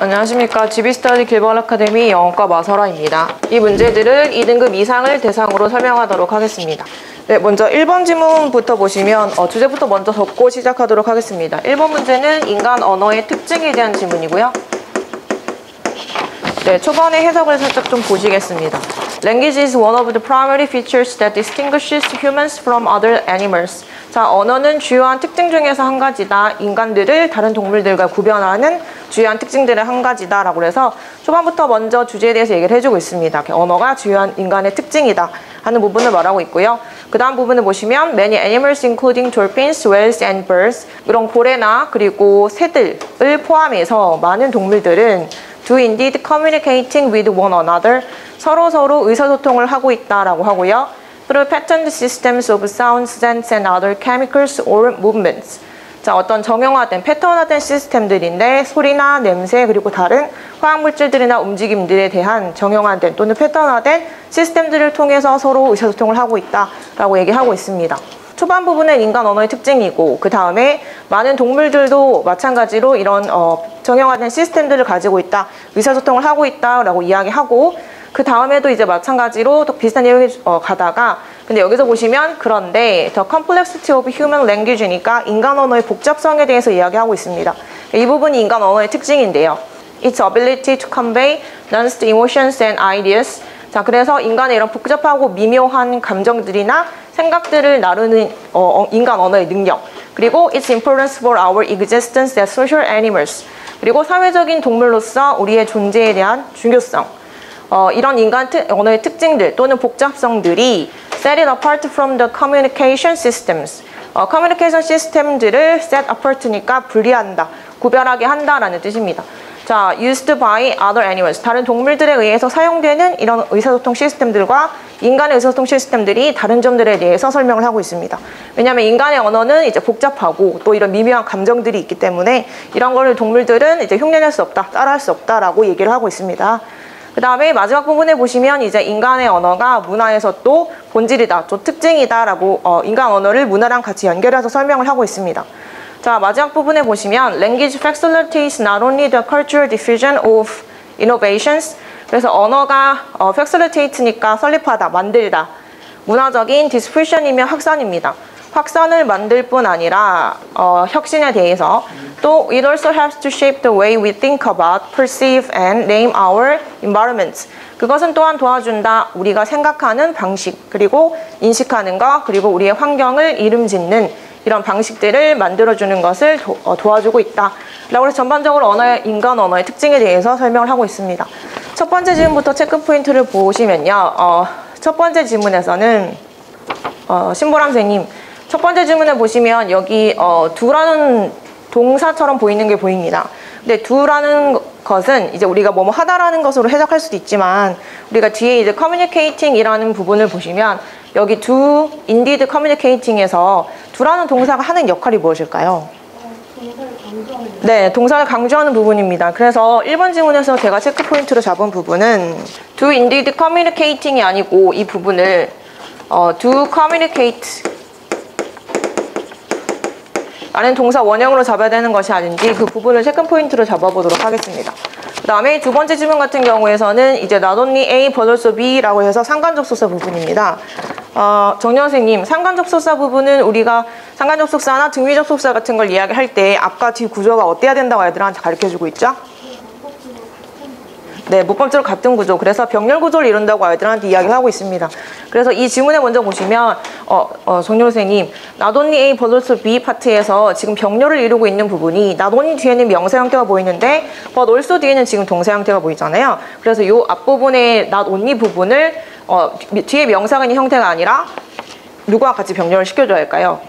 안녕하십니까. GB스터디 길버걸 아카데미 영어과 마설아입니다. 이 문제들을 2등급 이상을 대상으로 설명하도록 하겠습니다. 네, 먼저 1번 지문부터 보시면 주제부터 먼저 적고 시작하도록 하겠습니다. 1번 문제는 인간 언어의 특징에 대한 지문이고요. 네, 초반에 해석을 살짝 좀 보시겠습니다. Language is one of the primary features that distinguishes humans from other animals. 자, 언어는 주요한 특징 중에서 한 가지다. 인간들을 다른 동물들과 구별하는 주요한 특징들의 한 가지다 라고 해서 초반부터 먼저 주제에 대해서 얘기를 해주고 있습니다. 언어가 주요한 인간의 특징이다 하는 부분을 말하고 있고요. 그 다음 부분을 보시면 Many animals including dolphins, whales and birds, 이런 고래나 그리고 새들을 포함해서 많은 동물들은 do indeed communicating with one another, 서로 의사소통을 하고 있다라고 하고요. through patterned systems of sounds, scents and other chemicals or movements. 자, 어떤 정형화된 패턴화된 시스템들인데 소리나 냄새 그리고 다른 화학물질들이나 움직임들에 대한 정형화된 또는 패턴화된 시스템들을 통해서 서로 의사소통을 하고 있다라고 얘기하고 있습니다. 초반 부분은 인간 언어의 특징이고 그 다음에 많은 동물들도 마찬가지로 이런 정형화된 시스템들을 가지고 있다, 의사소통을 하고 있다라고 이야기하고 그 다음에도 이제 마찬가지로 또 비슷한 내용이 가다가 근데 여기서 보시면 그런데 the complexity of human language니까 인간 언어의 복잡성에 대해서 이야기하고 있습니다. 이 부분이 인간 언어의 특징인데요. Its ability to convey nuanced emotions and ideas. 자, 그래서 인간의 이런 복잡하고 미묘한 감정들이나 생각들을 나누는 인간 언어의 능력, 그리고 its importance for our existence as social animals, 그리고 사회적인 동물로서 우리의 존재에 대한 중요성, 이런 인간 언어의 특징들 또는 복잡성들이 set it apart from the communication systems, 커뮤니케이션 시스템들을 set apart니까 분리한다, 구별하게 한다라는 뜻입니다. 자, used by other animals, 다른 동물들에 의해서 사용되는 이런 의사소통 시스템들과 인간의 의사소통 시스템들이 다른 점들에 대해서 설명을 하고 있습니다. 왜냐하면 인간의 언어는 이제 복잡하고 또 이런 미묘한 감정들이 있기 때문에 이런 거를 동물들은 이제 흉내낼 수 없다, 따라할 수 없다라고 얘기를 하고 있습니다. 그 다음에 마지막 부분에 보시면 이제 인간의 언어가 문화에서 또 본질이다, 또 특징이다라고 인간 언어를 문화랑 같이 연결해서 설명을 하고 있습니다. 자, 마지막 부분에 보시면 Language facilitates not only the cultural diffusion of innovations. 그래서 언어가 facilitate니까 설립하다, 만들다. 문화적인 diffusion이면 확산입니다. 확산을 만들 뿐 아니라 혁신에 대해서 또 it also helps to shape the way we think about, perceive and name our environments. 그것은 또한 도와준다. 우리가 생각하는 방식, 그리고 인식하는 것, 그리고 우리의 환경을 이름 짓는 이런 방식들을 만들어주는 것을 도와주고 있다 라고 해서 전반적으로 인간 언어의 특징에 대해서 설명을 하고 있습니다. 첫 번째 질문부터 체크 포인트를 보시면요. 첫 번째 질문에서는 신보람 선생님, 첫 번째 질문에 보시면 여기 do라는 동사처럼 보이는 게 보입니다. 근데 do라는 것은 이제 우리가 뭐뭐 하다라는 것으로 해석할 수도 있지만 우리가 뒤에 이제 communicating이라는 부분을 보시면 여기 do, indeed communicating에서 do라는 동사가 하는 역할이 무엇일까요? 동사를 강조하는. 네, 동사를 강조하는 부분입니다. 그래서 1번 질문에서 제가 체크 포인트로 잡은 부분은 do, indeed communicating이 아니고 이 부분을 do communicate 라는 동사 원형으로 잡아야 되는 것이 아닌지 그 부분을 체크 포인트로 잡아보도록 하겠습니다. 그 다음에 두 번째 질문 같은 경우에서는 이제 not only A but also B라고 해서 상관접속사 부분입니다. 정영 선생님, 상관접속사 부분은 우리가 상관접속사나 등위접속사 같은 걸 이야기할 때 앞과 뒤 구조가 어때야 된다고 애들한테 가르쳐주고 있죠? 네, 문법적으로 같은 구조. 그래서 병렬 구조를 이룬다고 아이들한테 이야기를 하고 있습니다. 그래서 이 지문에 먼저 보시면 정용 선생님, not only A but also B 파트에서 지금 병렬을 이루고 있는 부분이 not only 뒤에는 명사 형태가 보이는데 but also 뒤에는 지금 동사 형태가 보이잖아요. 그래서 이 앞부분의 not only 부분을 뒤에 명사가 있는 형태가 아니라 누구와 같이 병렬을 시켜줘야 할까요?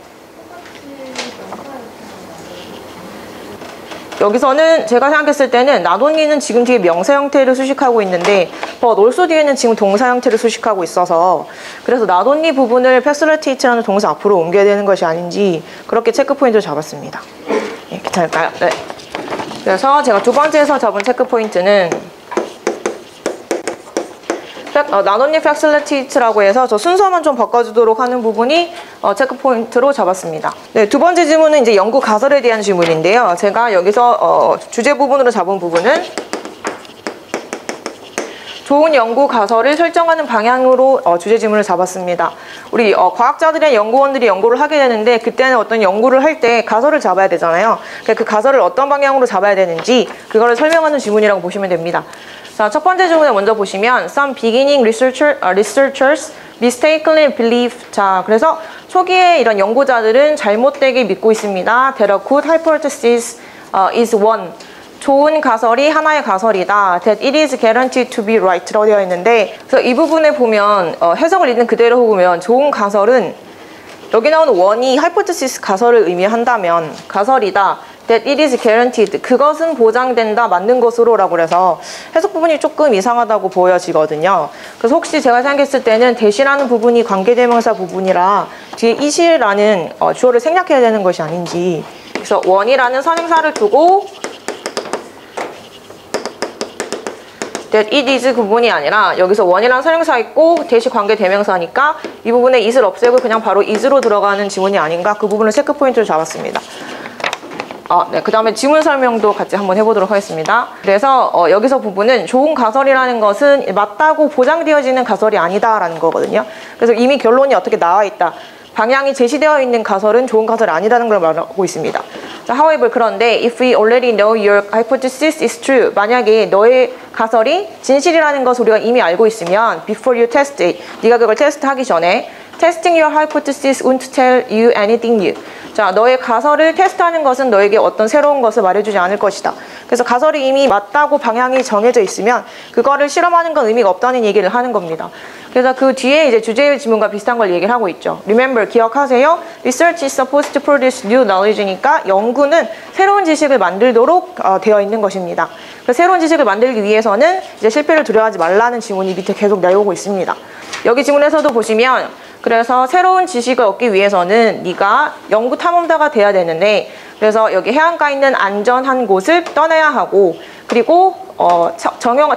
여기서는 제가 생각했을 때는 not only는 지금 뒤에 명사 형태를 수식하고 있는데 but also 뒤에는 지금 동사 형태를 수식하고 있어서 그래서 not only 부분을 facilitate라는 동사 앞으로 옮겨야 되는 것이 아닌지 그렇게 체크 포인트를 잡았습니다. 네, 괜찮을까요? 네. 그래서 제가 두 번째에서 잡은 체크 포인트는 not facilitate라고 해서 저 순서만 좀 바꿔주도록 하는 부분이 체크 포인트로 잡았습니다. 네, 두 번째 질문은 이제 연구 가설에 대한 질문인데요. 제가 여기서 주제 부분으로 잡은 부분은 좋은 연구 가설을 설정하는 방향으로 주제 질문을 잡았습니다. 우리 과학자들이나 연구원들이 연구를 하게 되는데 그때는 어떤 연구를 할 때 가설을 잡아야 되잖아요. 그 가설을 어떤 방향으로 잡아야 되는지 그거를 설명하는 질문이라고 보시면 됩니다. 자, 첫 번째 질문을 먼저 보시면 Some beginning researchers mistakenly believe. 자, 그래서 초기에 이런 연구자들은 잘못되게 믿고 있습니다. That a good hypothesis is one. 좋은 가설이 하나의 가설이다. That it is guaranteed to be right라고 되어 있는데, 그래서 이 부분에 보면 해석을 있는 그대로 보면 좋은 가설은 여기 나오는 원이 hypothesis 가설을 의미한다면 가설이다. That it is guaranteed. 그것은 보장된다. 맞는 것으로라고 그래서 해석 부분이 조금 이상하다고 보여지거든요. 그래서 혹시 제가 생각했을 때는 대시라는 부분이 관계대명사 부분이라 뒤에 이시라는 주어를 생략해야 되는 것이 아닌지. 그래서 원이라는 선행사를 두고 that it is 그 부분이 아니라 여기서 원이라는 선행사 있고 대시 관계 대명사니까 이 부분에 is를 없애고 그냥 바로 is로 들어가는 지문이 아닌가, 그 부분을 체크 포인트로 잡았습니다. 네, 그 다음에 지문 설명도 같이 한번 해보도록 하겠습니다. 그래서 여기서 부분은 좋은 가설이라는 것은 맞다고 보장되어지는 가설이 아니다라는 거거든요. 그래서 이미 결론이 어떻게 나와 있다. 방향이 제시되어 있는 가설은 좋은 가설이 아니라는 걸 말하고 있습니다. 자, however, 그런데 if we already know your hypothesis is true, 만약에 너의 가설이 진실이라는 것을 우리가 이미 알고 있으면 before you test it, 네가 그걸 테스트하기 전에 testing your hypothesis won't tell you anything new. 자, 너의 가설을 테스트하는 것은 너에게 어떤 새로운 것을 말해주지 않을 것이다. 그래서 가설이 이미 맞다고 방향이 정해져 있으면 그거를 실험하는 건 의미가 없다는 얘기를 하는 겁니다. 그래서 그 뒤에 이제 주제의 질문과 비슷한 걸 얘기를 하고 있죠. Remember, 기억하세요. Research is supposed to produce new knowledge니까 연구는 새로운 지식을 만들도록 되어 있는 것입니다. 그래서 새로운 지식을 만들기 위해서는 이제 실패를 두려워하지 말라는 지문이 밑에 계속 나오고 있습니다. 여기 지문에서도 보시면 그래서 새로운 지식을 얻기 위해서는 네가 연구 탐험가가 돼야 되는데, 그래서 여기 해안가에 있는 안전한 곳을 떠나야 하고, 그리고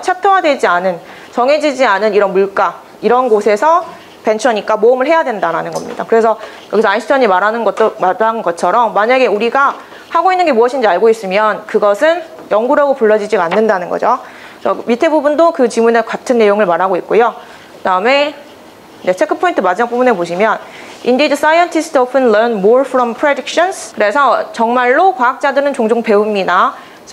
챕터화되지 않은, 정해지지 않은 이런 물가, 이런 곳에서 벤처니까 모험을 해야 된다는 겁니다. 그래서 여기서 아인슈타인이 말한 것처럼 만약에 우리가 하고 있는 게 무엇인지 알고 있으면 그것은 연구라고 불러지지 않는다는 거죠. 밑에 부분도 그 지문에 같은 내용을 말하고 있고요. 그 다음에 체크 포인트 마지막 부분에 보시면 Indeed, scientists often learn more from predictions. 그래서 정말로 과학자들은 종종 배웁니다.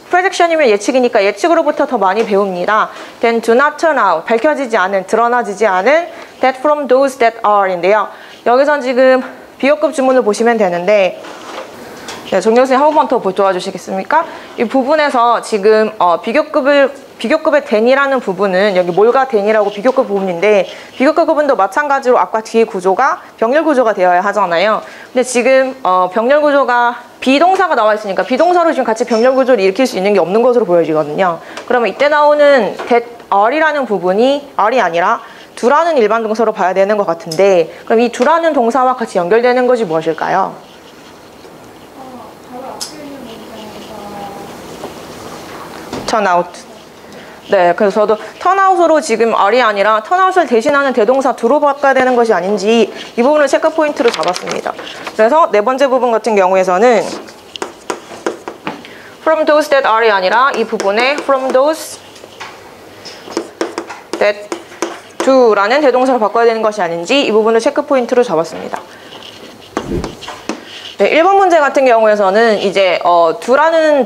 prediction이면 예측이니까 예측으로부터 더 많이 배웁니다. Then do not turn out, 밝혀지지 않은, 드러나지지 않은 that from those that are인데요. 여기선 지금 비교급 지문을 보시면 되는데, 네, 정정 선생님 한 번만 더 도와주시겠습니까? 이 부분에서 지금 비교급의 den이라는 부분은 여기 뭘과 den이라고 비교급 부분인데, 비교급 부분도 마찬가지로 아까 뒤에 구조가 병렬 구조가 되어야 하잖아요. 근데 지금 병렬 구조가 비동사가 나와 있으니까 비동사로 지금 같이 병렬 구조를 일으킬 수 있는 게 없는 것으로 보여지거든요. 그러면 이때 나오는 that are이라는 부분이 are이 아니라 do라는 일반 동사로 봐야 되는 것 같은데, 그럼 이 do라는 동사와 같이 연결되는 것이 무엇일까요? turn out. 네, 그래서 저도 턴아웃으로 지금 are이 아니라 턴아웃을 대신하는 대동사 do로 바꿔야 되는 것이 아닌지 이 부분을 체크 포인트로 잡았습니다. 그래서 네 번째 부분 같은 경우에서는 from those that are이 아니라 이 부분에 from those that do라는 대동사로 바꿔야 되는 것이 아닌지 이 부분을 체크 포인트로 잡았습니다. 네, 1번 문제 같은 경우에서는 이제 do라는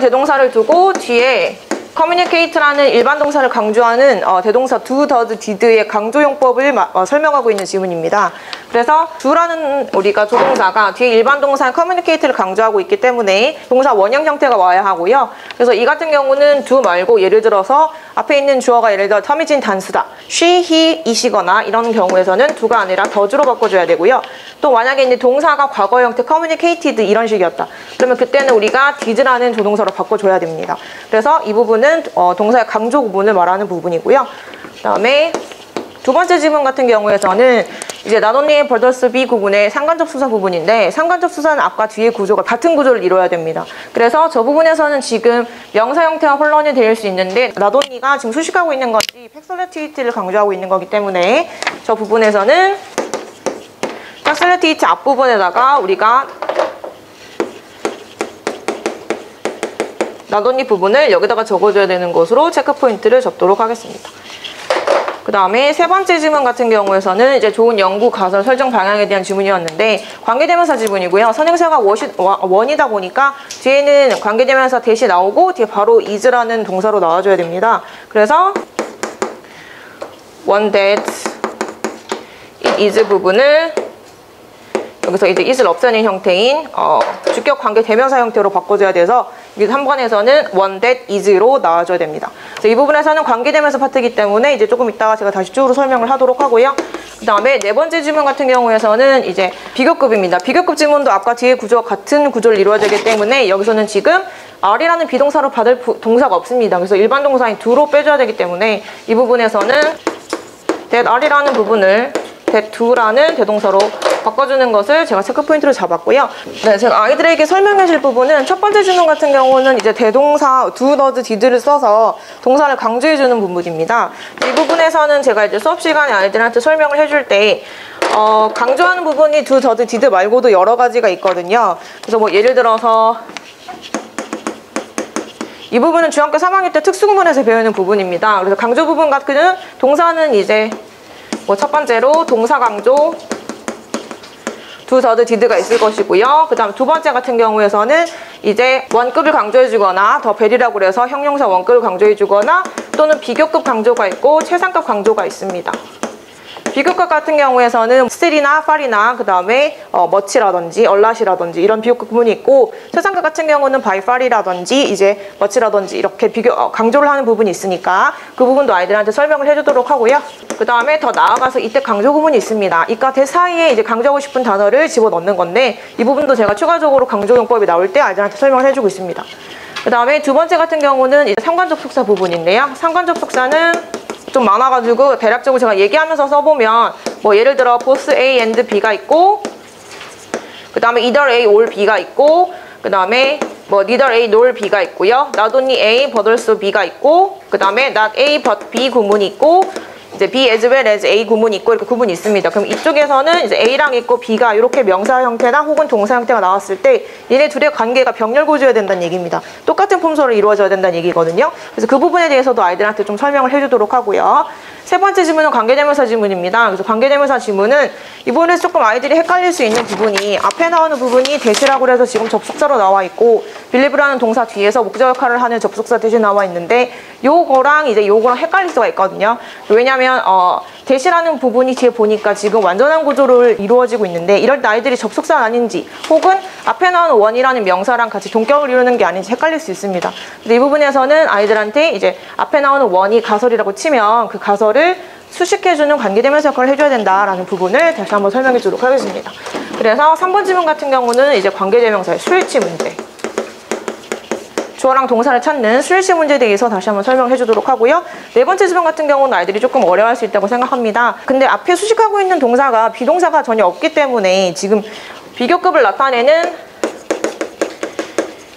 대동사를 두고 뒤에 communicate라는 일반 동사를 강조하는 대동사 do, does, did의 강조용법을 설명하고 있는 지문입니다. 그래서 do라는 우리가 조동사가 뒤에 일반 동사 communicate를 강조하고 있기 때문에 동사 원형 형태가 와야 하고요. 그래서 이 같은 경우는 do 말고 예를 들어서 앞에 있는 주어가 예를 들어 텀이진 단수다. she, he, it이거나 이런 경우에서는 do가 아니라 does로 바꿔줘야 되고요. 또 만약에 이제 동사가 과거 형태 communicated 이런 식이었다. 그러면 그때는 우리가 did라는 조동사로 바꿔줘야 됩니다. 그래서 이 부분은 동사의 강조 구분을 말하는 부분이고요. 그 다음에 두 번째 지문 같은 경우에서는 이제 not only brothers be 구분의 상관접수사 부분인데 상관접수사는 앞과 뒤의 구조가 같은 구조를 이뤄야 됩니다. 그래서 저 부분에서는 지금 명사 형태와 혼란이 될 수 있는데 not only가 지금 수식하고 있는 것이 facilitate를 강조하고 있는 거기 때문에 저 부분에서는 facilitate 앞부분에다가 우리가 not only 부분을 여기다가 적어줘야 되는 것으로 체크 포인트를 접도록 하겠습니다. 그 다음에 세 번째 지문 같은 경우에서는 이제 좋은 연구 가설 설정 방향에 대한 지문이었는데 관계대명사 지문이고요. 선행사가 원이다 보니까 뒤에는 관계대명사 대시 나오고 뒤에 바로 is라는 동사로 나와줘야 됩니다. 그래서 one that it is 부분을 여기서 이제 is를 없애는 형태인 주격 관계 대명사 형태로 바꿔줘야 돼서 이 3번에서는 one that is로 나와줘야 됩니다. 그래서 이 부분에서는 관계 대명사 파트이기 때문에 이제 조금 이따가 제가 다시 쭉 설명을 하도록 하고요. 그 다음에 네 번째 지문 같은 경우에서는 이제 비교급입니다. 비교급 지문도 앞과 뒤의 구조와 같은 구조를 이루어야 되기 때문에 여기서는 지금 are라는 비동사로 받을 동사가 없습니다. 그래서 일반 동사인 do로 빼줘야 되기 때문에 이 부분에서는 that are라는 부분을 that do라는 대동사로 바꿔주는 것을 제가 체크포인트로 잡았고요. 네, 제가 아이들에게 설명해 줄 부분은 첫 번째 지문 같은 경우는 이제 대동사 do, does, did를 써서 동사를 강조해 주는 부분입니다. 이 부분에서는 제가 이제 수업 시간에 아이들한테 설명을 해줄 때 강조하는 부분이 do, does, did 말고도 여러 가지가 있거든요. 그래서 뭐 예를 들어서 이 부분은 중학교 3학년 때 특수구문에서 배우는 부분입니다. 그래서 강조 부분 같은 동사는 이제 뭐 첫 번째로 동사 강조 do, does, did가 있을 것이고요. 그 다음 두 번째 같은 경우에서는 이제 원급을 강조해주거나 더 벨이라고 그래서 형용사 원급을 강조해주거나 또는 비교급 강조가 있고 최상급 강조가 있습니다. 비교급 같은 경우에서는 still이나 far이나 그 다음에 much라든지 alot이라든지 이런 비교급 부분이 있고 최상급 같은 경우는 by far이라든지 이제 much라든지 이렇게 강조를 하는 부분이 있으니까 그 부분도 아이들한테 설명을 해주도록 하고요. 그 다음에 더 나아가서 이때 강조 부분이 있습니다. 이과 대 사이에 이제 강조하고 싶은 단어를 집어넣는 건데 이 부분도 제가 추가적으로 강조용법이 나올 때 아이들한테 설명을 해주고 있습니다. 그 다음에 두 번째 같은 경우는 이제 상관접속사 부분인데요. 상관접속사는 좀 많아가지고 대략적으로 제가 얘기하면서 써보면 뭐 예를 들어 both A and B가 있고 그 다음에 either A or B가 있고 그 다음에 뭐 neither A nor B가 있고요. not only A but also B가 있고 그 다음에 not A but B 구문이 있고 이제 B as well as A 구문이 있고 이렇게 구문이 있습니다. 그럼 이쪽에서는 이제 A랑 있고 B가 이렇게 명사 형태나 혹은 동사 형태가 나왔을 때 얘네 둘의 관계가 병렬구조여야 된다는 얘기입니다. 똑같은 품소로 이루어져야 된다는 얘기거든요. 그래서 그 부분에 대해서도 아이들한테 좀 설명을 해주도록 하고요. 세 번째 지문은 관계대명사 지문입니다. 그래서 관계대명사 지문은 이번에서 조금 아이들이 헷갈릴 수 있는 부분이 앞에 나오는 부분이 대시라고 해서 지금 접속사로 나와 있고 believe라는 동사 뒤에서 목적 역할을 하는 접속사 대신 나와 있는데 요거랑 이제 요거랑 헷갈릴 수가 있거든요. 왜냐하면 대시라는 부분이 뒤에 보니까 지금 완전한 구조를 이루어지고 있는데 이럴 때 아이들이 접속사는 아닌지 혹은 앞에 나오는 원이라는 명사랑 같이 동격을 이루는 게 아닌지 헷갈릴 수 있습니다. 근데 이 부분에서는 아이들한테 이제 앞에 나오는 원이 가설이라고 치면 그 가설을 수식해주는 관계대명사 역할을 해줘야 된다라는 부분을 다시 한번 설명해 주도록 하겠습니다. 그래서 3번 지문 같은 경우는 이제 관계대명사의 수일치 문제, 주어랑 동사를 찾는 수일치 문제에 대해서 다시 한번 설명해 주도록 하고요. 네 번째 지문 같은 경우는 아이들이 조금 어려워할 수 있다고 생각합니다. 근데 앞에 수식하고 있는 동사가 비동사가 전혀 없기 때문에 지금 비교급을 나타내는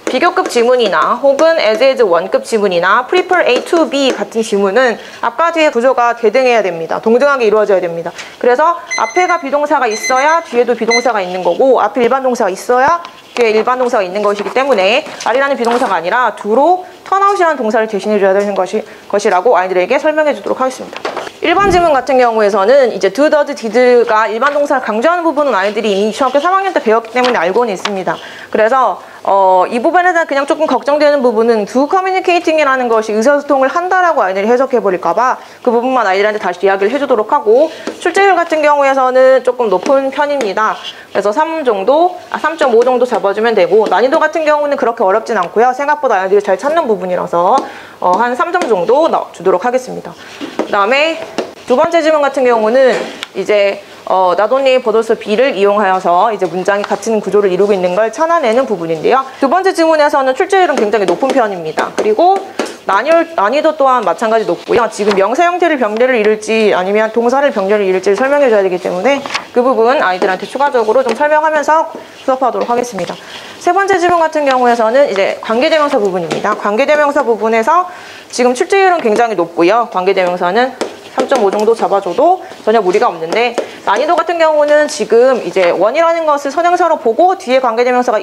비교급 지문이나 혹은 as 원급 지문이나 prefer A to B 같은 지문은 앞과 뒤의 구조가 대등해야 됩니다. 동등하게 이루어져야 됩니다. 그래서 앞에가 비동사가 있어야 뒤에도 비동사가 있는 거고 앞에 일반 동사가 있어야 뒤에 일반 동사가 있는 것이기 때문에 are라는 비동사가 아니라 do로 turnout이라는 동사를 대신해줘야 되는 것이라고 아이들에게 설명해 주도록 하겠습니다. 1번 지문 같은 경우에서는 이제 do, does, did가 일반 동사를 강조하는 부분은 아이들이 이미 중학교 3학년 때 배웠기 때문에 알고는 있습니다. 그래서 이 부분에 대한 그냥 조금 걱정되는 부분은 do communicating이라는 것이 의사소통을 한다라고 아이들이 해석해버릴까봐 그 부분만 아이들한테 다시 이야기를 해주도록 하고 출제율 같은 경우에서는 조금 높은 편입니다. 그래서 3.5 정도 잡아주면 되고 난이도 같은 경우는 그렇게 어렵진 않고요. 생각보다 아이들이 잘 찾는 부분이라서 한 3점 정도 주도록 하겠습니다. 그 다음에 두 번째 지문 같은 경우는 이제 not only but also B를 이용하여서 이제 문장이 같은 구조를 이루고 있는 걸 찾아내는 부분인데요. 두 번째 지문에서는 출제율은 굉장히 높은 편입니다. 그리고 난이도 또한 마찬가지 높고요. 지금 명사 형태를 병렬을 이룰지 아니면 동사를 병렬을 이룰지를 설명해 줘야 되기 때문에 그 부분 아이들한테 추가적으로 좀 설명하면서 수업하도록 하겠습니다. 세 번째 지문 같은 경우에서는 이제 관계대명사 부분입니다. 관계대명사 부분에서 지금 출제율은 굉장히 높고요. 관계대명사는 3.5 정도 잡아줘도 전혀 무리가 없는데 난이도 같은 경우는 지금 이제 원이라는 것을 선행사로 보고 뒤에 관계대명사가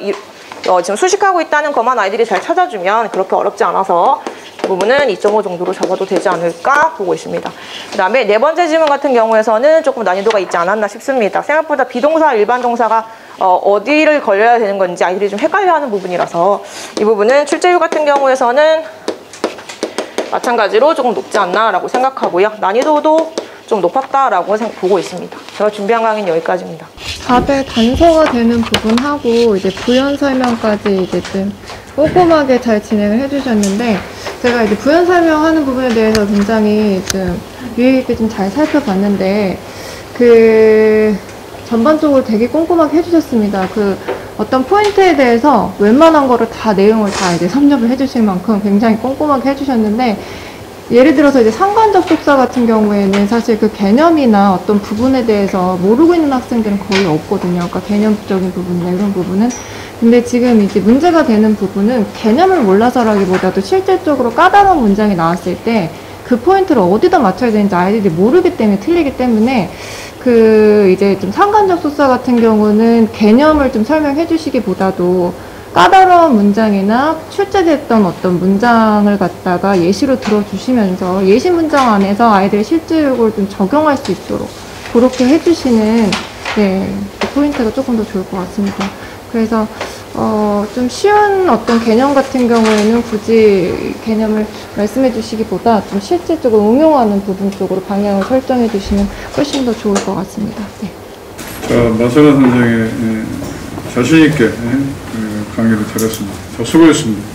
지금 수식하고 있다는 것만 아이들이 잘 찾아주면 그렇게 어렵지 않아서 이 부분은 2.5 정도로 잡아도 되지 않을까 보고 있습니다. 그 다음에 네 번째 지문 같은 경우에서는 조금 난이도가 있지 않았나 싶습니다. 생각보다 비동사, 일반 동사가 어디를 걸려야 되는 건지 아이들이 좀 헷갈려하는 부분이라서 이 부분은 출제율 같은 경우에서는 마찬가지로 조금 높지 않나라고 생각하고요. 난이도도 좀 높았다라고 보고 있습니다. 제가 준비한 강의는 여기까지입니다. 다들 단서가 되는 부분하고 이제 부연 설명까지 이제 좀 꼼꼼하게 잘 진행을 해주셨는데 제가 이제 부연 설명하는 부분에 대해서 굉장히 좀 유의 깊게 좀 잘 살펴봤는데 전반적으로 되게 꼼꼼하게 해주셨습니다. 어떤 포인트에 대해서 웬만한 거를 다 내용을 다 이제 섭렵을 해주실 만큼 굉장히 꼼꼼하게 해주셨는데 예를 들어서 이제 상관적 속사 같은 경우에는 사실 그 개념이나 어떤 부분에 대해서 모르고 있는 학생들은 거의 없거든요. 그러니까 개념적인 부분이나 이런 부분은. 근데 지금 이제 문제가 되는 부분은 개념을 몰라서라기보다도 실질적으로 까다로운 문장이 나왔을 때 그 포인트를 어디다 맞춰야 되는지 아이들이 모르기 때문에 틀리기 때문에 이제 좀 상관적 속사 같은 경우는 개념을 좀 설명해 주시기보다도 까다로운 문장이나 출제됐던 어떤 문장을 갖다가 예시로 들어주시면서 예시 문장 안에서 아이들의 실제력을 좀 적용할 수 있도록 그렇게 해주시는 그 포인트가 조금 더 좋을 것 같습니다. 그래서 좀 쉬운 어떤 개념 같은 경우에는 굳이 개념을 말씀해 주시기보다 좀 실질적으로 응용하는 부분 쪽으로 방향을 설정해 주시면 훨씬 더 좋을 것 같습니다. 네. 마사라 선생의 자신 있게 강의를 들었습니다. 수고했습니다.